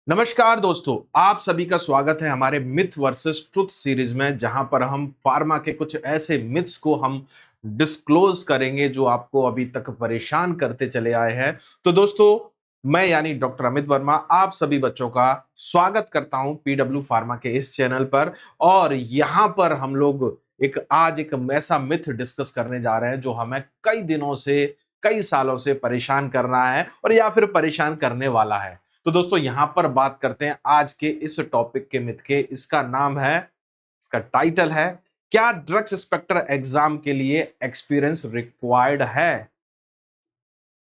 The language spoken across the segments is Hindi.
नमस्कार दोस्तों, आप सभी का स्वागत है हमारे मिथ वर्सेस ट्रुथ सीरीज में, जहां पर हम फार्मा के कुछ ऐसे मिथ्स को हम डिस्क्लोज करेंगे जो आपको अभी तक परेशान करते चले आए हैं। तो दोस्तों, मैं यानी डॉक्टर अमित वर्मा आप सभी बच्चों का स्वागत करता हूं पीडब्ल्यू फार्मा के इस चैनल पर। और यहां पर हम लोग आज एक ऐसा मिथ डिस्कस करने जा रहे हैं जो हमें कई दिनों से, कई सालों से परेशान कर रहा है और या फिर परेशान करने वाला है। तो दोस्तों, यहां पर बात करते हैं आज के इस टॉपिक के मिथ के। इसका नाम है, इसका टाइटल है, क्या ड्रग्स इंस्पेक्टर एग्जाम के लिए एक्सपीरियंस रिक्वायर्ड है?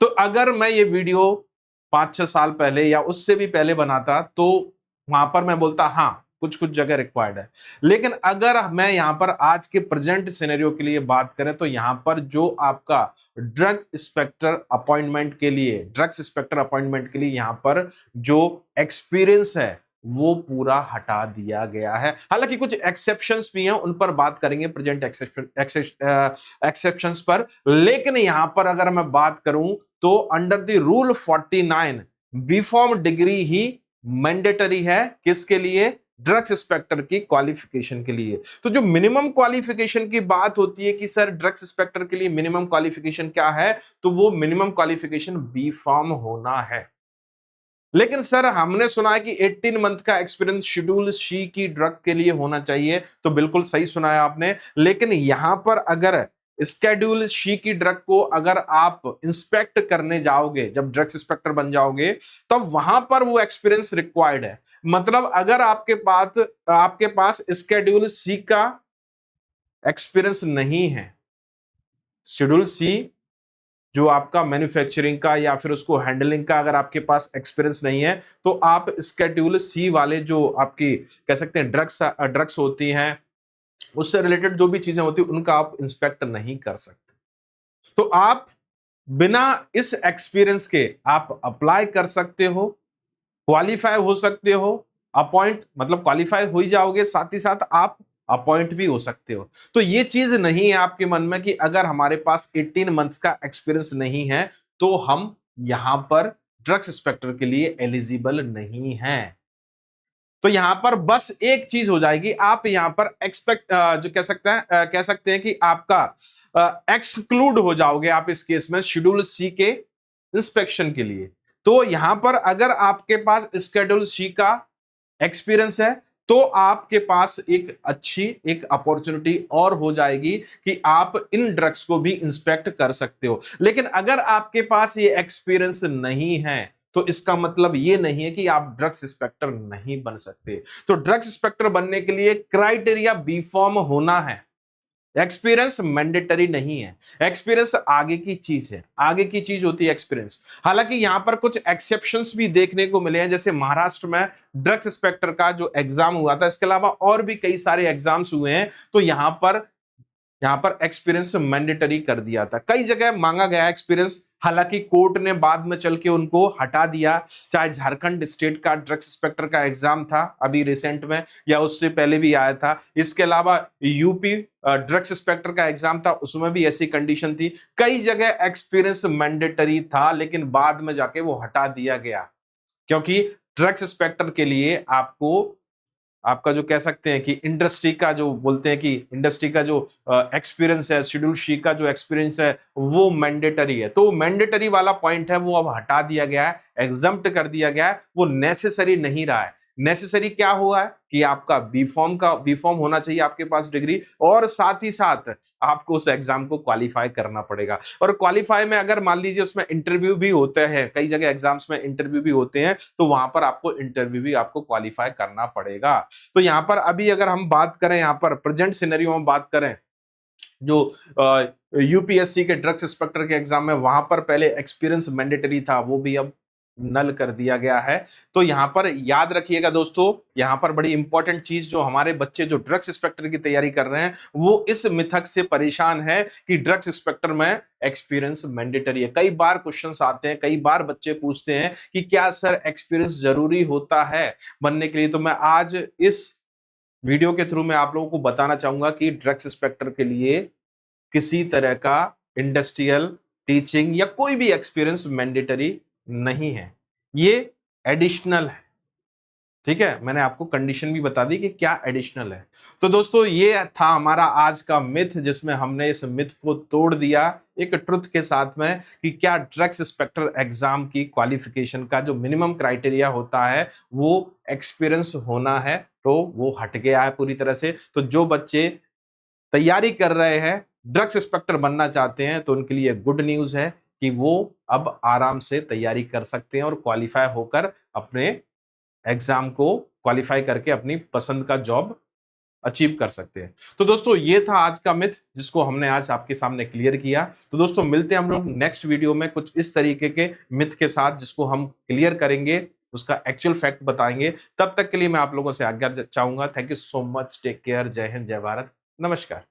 तो अगर मैं ये वीडियो 5-6 साल पहले या उससे भी पहले बनाता तो वहां पर मैं बोलता हाँ, कुछ कुछ जगह रिक्वायर्ड है। लेकिन अगर मैं यहां पर आज के प्रेजेंट सिनेरियो के लिए बात करें तो यहां पर जो आपका ड्रग्स इंस्पेक्टर अपॉइंटमेंट के लिए यहां पर जो एक्सपीरियंस है वो पूरा हटा दिया गया है। हालांकि कुछ एक्सेप्शंस भी हैं, उन पर बात करेंगे प्रेजेंट एक्सेप्शंस पर। लेकिन यहां पर अगर मैं बात करूं तो under the rule 49 B Pharm degree ही मैंडेटरी है। किसके लिए? ड्रग्स इंस्पेक्टर की क्वालिफिकेशन के लिए। तो जो मिनिमम क्वालिफिकेशन की बात होती है कि सर ड्रग्स इंस्पेक्टर के लिए मिनिमम क्वालिफिकेशन क्या है, तो वो मिनिमम क्वालिफिकेशन बी फार्म होना है। लेकिन सर हमने सुना है कि 18 मंथ का एक्सपीरियंस शेड्यूल सी की ड्रग के लिए होना चाहिए। तो बिल्कुल सही सुना है आपने। लेकिन यहां पर अगर स्केड्यूल सी की ड्रग को अगर आप इंस्पेक्ट करने जाओगे, जब ड्रग्स इंस्पेक्टर बन जाओगे, तब वहां पर वो एक्सपीरियंस रिक्वायर्ड है। मतलब अगर आपके पास स्केड्यूल सी का एक्सपीरियंस नहीं है, शेड्यूल सी जो आपका मैन्युफैक्चरिंग का या फिर उसको हैंडलिंग का अगर आपके पास एक्सपीरियंस नहीं है, तो आप स्केड्यूल सी वाले जो आपकी कह सकते हैं ड्रग्स होती हैं, उससे रिलेटेड जो भी चीजें होती हैं उनका आप इंस्पेक्ट नहीं कर सकते। तो आप बिना इस एक्सपीरियंस के आप अप्लाई कर सकते हो, क्वालिफाई हो सकते हो, अपॉइंट मतलब क्वालिफाई हो ही जाओगे, साथ ही साथ आप अपॉइंट भी हो सकते हो। तो ये चीज नहीं है आपके मन में कि अगर हमारे पास 18 मंथ्स का एक्सपीरियंस नहीं है तो हम यहां पर ड्रग्स इंस्पेक्टर के लिए एलिजिबल नहीं हैं। तो यहां पर बस एक चीज हो जाएगी, आप यहां पर जो कह सकते हैं कि आपका एक्सक्लूड हो जाओगे आप इस केस में शेड्यूल सी के इंस्पेक्शन के लिए। तो यहां पर अगर आपके पास शेड्यूल सी का एक्सपीरियंस है तो आपके पास एक अपॉर्चुनिटी और हो जाएगी कि आप इन ड्रग्स को भी इंस्पेक्ट कर सकते हो। लेकिन अगर आपके पास ये एक्सपीरियंस नहीं है तो इसका मतलब ये नहीं है कि आप ड्रग्स इंस्पेक्टर नहीं बन सकते। तो ड्रग्स इंस्पेक्टर बनने के लिए क्राइटेरिया बी फॉर्म होना है, एक्सपीरियंस मैंडेटरी नहीं है। एक्सपीरियंस आगे की चीज है, आगे की चीज होती है एक्सपीरियंस। हालांकि यहां पर कुछ एक्सेप्शंस भी देखने को मिले हैं, जैसे महाराष्ट्र में ड्रग्स इंस्पेक्टर का जो एग्जाम हुआ था, इसके अलावा और भी कई सारे एग्जाम्स हुए हैं। तो यहां पर एक्सपीरियंस मैंडेटरी कर दिया था, कई जगह मांगा गया एक्सपीरियंस। हालांकि कोर्ट ने बाद में चल के उनको हटा दिया। चाहे झारखंड स्टेट का ड्रग्स इंस्पेक्टर का एग्जाम था अभी रिसेंट में, या उससे पहले भी आया था। इसके अलावा यूपी ड्रग्स इंस्पेक्टर का एग्जाम था, उसमें भी ऐसी कंडीशन थी। कई जगह एक्सपीरियंस मैंडेटरी था लेकिन बाद में जाके वो हटा दिया गया, क्योंकि ड्रग्स इंस्पेक्टर के लिए आपका जो कह सकते हैं कि इंडस्ट्री का जो बोलते हैं कि इंडस्ट्री का जो एक्सपीरियंस है, शेड्यूल सी का जो एक्सपीरियंस है वो मैंडेटरी है। तो मैंडेटरी वाला पॉइंट है वो अब हटा दिया गया है, एग्जम्प्ट कर दिया गया है, वो नेसेसरी नहीं रहा है। नेसेसरी क्या हुआ है कि आपका बी फॉर्म होना चाहिए आपके पास डिग्री, और साथ ही साथ आपको उस एग्जाम को क्वालिफाई करना पड़ेगा। और क्वालिफाई में अगर मान लीजिए उसमें इंटरव्यू भी होते हैं, कई जगह एग्जाम्स में इंटरव्यू भी होते हैं, तो वहां पर आपको इंटरव्यू भी आपको क्वालिफाई करना पड़ेगा। तो यहां पर अभी अगर हम बात करें, यहां पर प्रेजेंट सिनेरियो में बात करें, जो यूपीएससी के ड्रग्स इंस्पेक्टर के एग्जाम में वहां पर पहले एक्सपीरियंस मैंडेटरी था, वो भी अब नल कर दिया गया है। तो यहां पर याद रखिएगा दोस्तों, यहां पर बड़ी इंपॉर्टेंट चीज, जो हमारे बच्चे जो ड्रग्स इंस्पेक्टर की तैयारी कर रहे हैं वो इस मिथक से परेशान है कि ड्रग्स इंस्पेक्टर में एक्सपीरियंस मैंडेटरी है। कई बार क्वेश्चंस आते हैं, कई बार बच्चे पूछते हैं कि क्या सर एक्सपीरियंस जरूरी होता है बनने के लिए। तो मैं आज इस वीडियो के थ्रू मैं आप लोगों को बताना चाहूंगा कि ड्रग्स इंस्पेक्टर के लिए किसी तरह का इंडस्ट्रियल, टीचिंग या कोई भी एक्सपीरियंस मैंडेटरी नहीं है, ये एडिशनल है। ठीक है, मैंने आपको कंडीशन भी बता दी कि क्या एडिशनल है। तो दोस्तों ये था हमारा आज का मिथ, जिसमें हमने इस मिथ को तोड़ दिया एक ट्रुथ के साथ में कि क्या ड्रग्स इंस्पेक्टर एग्जाम की क्वालिफिकेशन का जो मिनिमम क्राइटेरिया होता है वो एक्सपीरियंस होना है, तो वो हट गया है पूरी तरह से। तो जो बच्चे तैयारी कर रहे हैं, ड्रग्स इंस्पेक्टर बनना चाहते हैं, तो उनके लिए गुड न्यूज है कि वो अब आराम से तैयारी कर सकते हैं और क्वालिफाई होकर अपने एग्जाम को क्वालिफाई करके अपनी पसंद का जॉब अचीव कर सकते हैं। तो दोस्तों ये था आज का मिथ, जिसको हमने आज आपके सामने क्लियर किया। तो दोस्तों मिलते हैं हम लोग नेक्स्ट वीडियो में कुछ इस तरीके के मिथ के साथ, जिसको हम क्लियर करेंगे, उसका एक्चुअल फैक्ट बताएंगे। तब तक के लिए मैं आप लोगों से आज्ञा चाहूंगा। Thank you so much, take care, जय हिंद, जय भारत, नमस्कार।